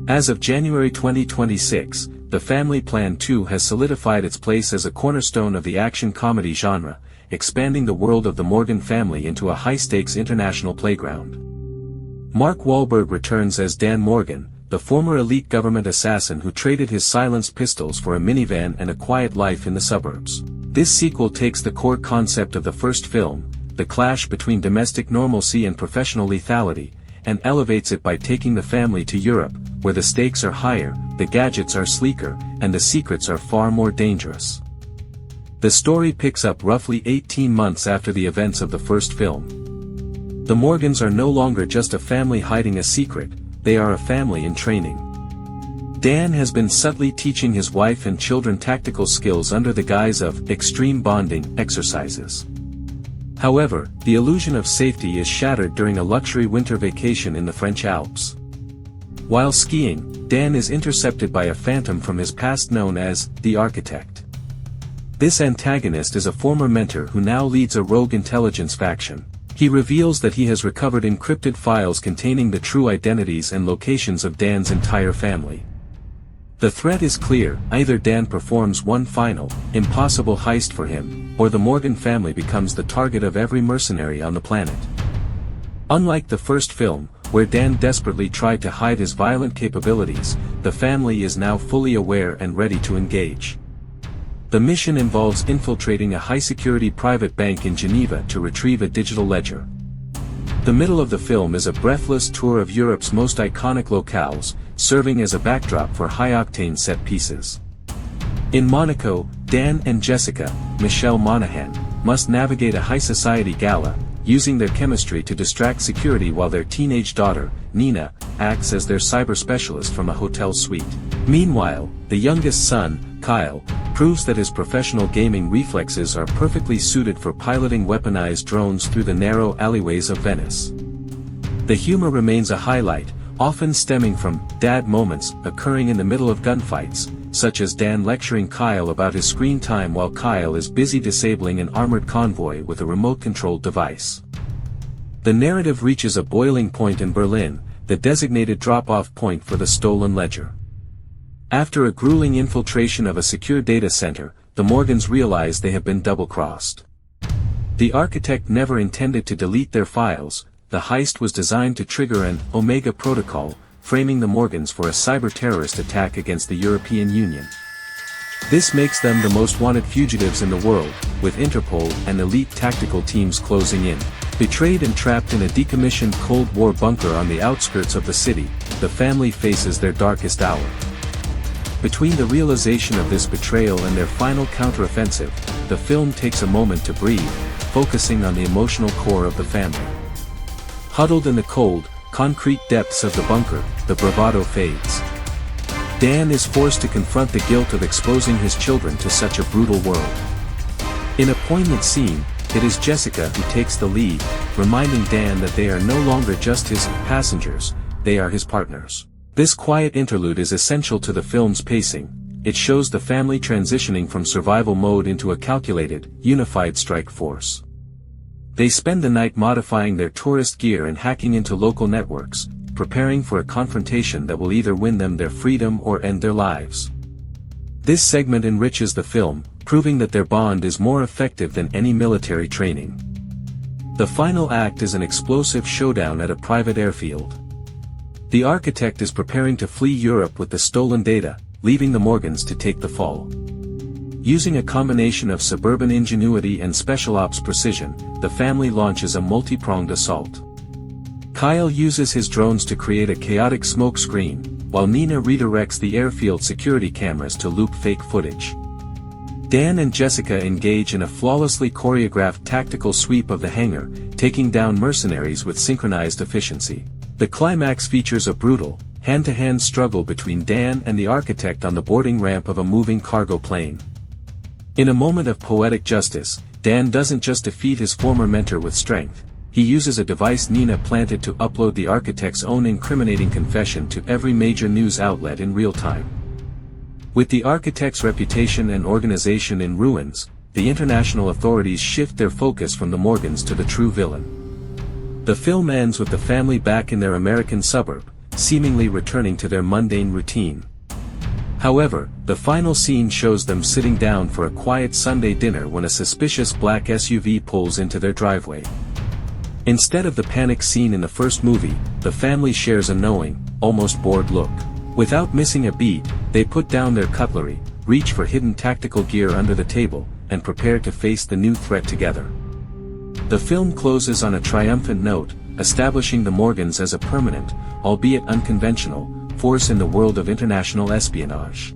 As of January 2026, The Family Plan 2 has solidified its place as a cornerstone of the action comedy genre, expanding the world of the Morgan family into a high-stakes international playground. Mark Wahlberg returns as Dan Morgan, the former elite government assassin who traded his silenced pistols for a minivan and a quiet life in the suburbs. This sequel takes the core concept of the first film, the clash between domestic normalcy and professional lethality, and elevates it by taking the family to Europe, where the stakes are higher, the gadgets are sleeker, and the secrets are far more dangerous. The story picks up roughly 18 months after the events of the first film. The Morgans are no longer just a family hiding a secret, they are a family in training. Dan has been subtly teaching his wife and children tactical skills under the guise of extreme bonding exercises. However, the illusion of safety is shattered during a luxury winter vacation in the French Alps. While skiing, Dan is intercepted by a phantom from his past known as the Architect. This antagonist is a former mentor who now leads a rogue intelligence faction. He reveals that he has recovered encrypted files containing the true identities and locations of Dan's entire family. The threat is clear: either Dan performs one final, impossible heist for him, or the Morgan family becomes the target of every mercenary on the planet. Unlike the first film, where Dan desperately tried to hide his violent capabilities, the family is now fully aware and ready to engage. The mission involves infiltrating a high-security private bank in Geneva to retrieve a digital ledger. The middle of the film is a breathless tour of Europe's most iconic locales, serving as a backdrop for high-octane set pieces. In Monaco, Dan and Jessica, Michelle Monaghan, must navigate a high-society gala, using their chemistry to distract security while their teenage daughter, Nina, acts as their cyber specialist from a hotel suite. Meanwhile, the youngest son, Kyle, proves that his professional gaming reflexes are perfectly suited for piloting weaponized drones through the narrow alleyways of Venice. The humor remains a highlight, often stemming from dad moments occurring in the middle of gunfights, such as Dan lecturing Kyle about his screen time while Kyle is busy disabling an armored convoy with a remote-controlled device. The narrative reaches a boiling point in Berlin, the designated drop-off point for the stolen ledger. After a grueling infiltration of a secure data center, the Morgans realize they have been double-crossed. The Architect never intended to delete their files. The heist was designed to trigger an Omega protocol, framing the Morgans for a cyber-terrorist attack against the European Union. This makes them the most wanted fugitives in the world, with Interpol and elite tactical teams closing in. Betrayed and trapped in a decommissioned Cold War bunker on the outskirts of the city, the family faces their darkest hour. Between the realization of this betrayal and their final counteroffensive, the film takes a moment to breathe, focusing on the emotional core of the family. Huddled in the cold, concrete depths of the bunker, the bravado fades. Dan is forced to confront the guilt of exposing his children to such a brutal world. In a poignant scene, it is Jessica who takes the lead, reminding Dan that they are no longer just his passengers, they are his partners. This quiet interlude is essential to the film's pacing. It shows the family transitioning from survival mode into a calculated, unified strike force. They spend the night modifying their tourist gear and hacking into local networks, preparing for a confrontation that will either win them their freedom or end their lives. This segment enriches the film, proving that their bond is more effective than any military training. The final act is an explosive showdown at a private airfield. The Architect is preparing to flee Europe with the stolen data, leaving the Morgans to take the fall. Using a combination of suburban ingenuity and special ops precision, the family launches a multi-pronged assault. Kyle uses his drones to create a chaotic smoke screen, while Nina redirects the airfield security cameras to loop fake footage. Dan and Jessica engage in a flawlessly choreographed tactical sweep of the hangar, taking down mercenaries with synchronized efficiency. The climax features a brutal, hand-to-hand struggle between Dan and the Architect on the boarding ramp of a moving cargo plane. In a moment of poetic justice, Dan doesn't just defeat his former mentor with strength, he uses a device Nina planted to upload the Architect's own incriminating confession to every major news outlet in real time. With the Architect's reputation and organization in ruins, the international authorities shift their focus from the Morgans to the true villain. The film ends with the family back in their American suburb, seemingly returning to their mundane routine. However, the final scene shows them sitting down for a quiet Sunday dinner when a suspicious black SUV pulls into their driveway. Instead of the panic scene in the first movie, the family shares a knowing, almost bored look. Without missing a beat, they put down their cutlery, reach for hidden tactical gear under the table, and prepare to face the new threat together. The film closes on a triumphant note, establishing the Morgans as a permanent, albeit unconventional, force in the world of international espionage.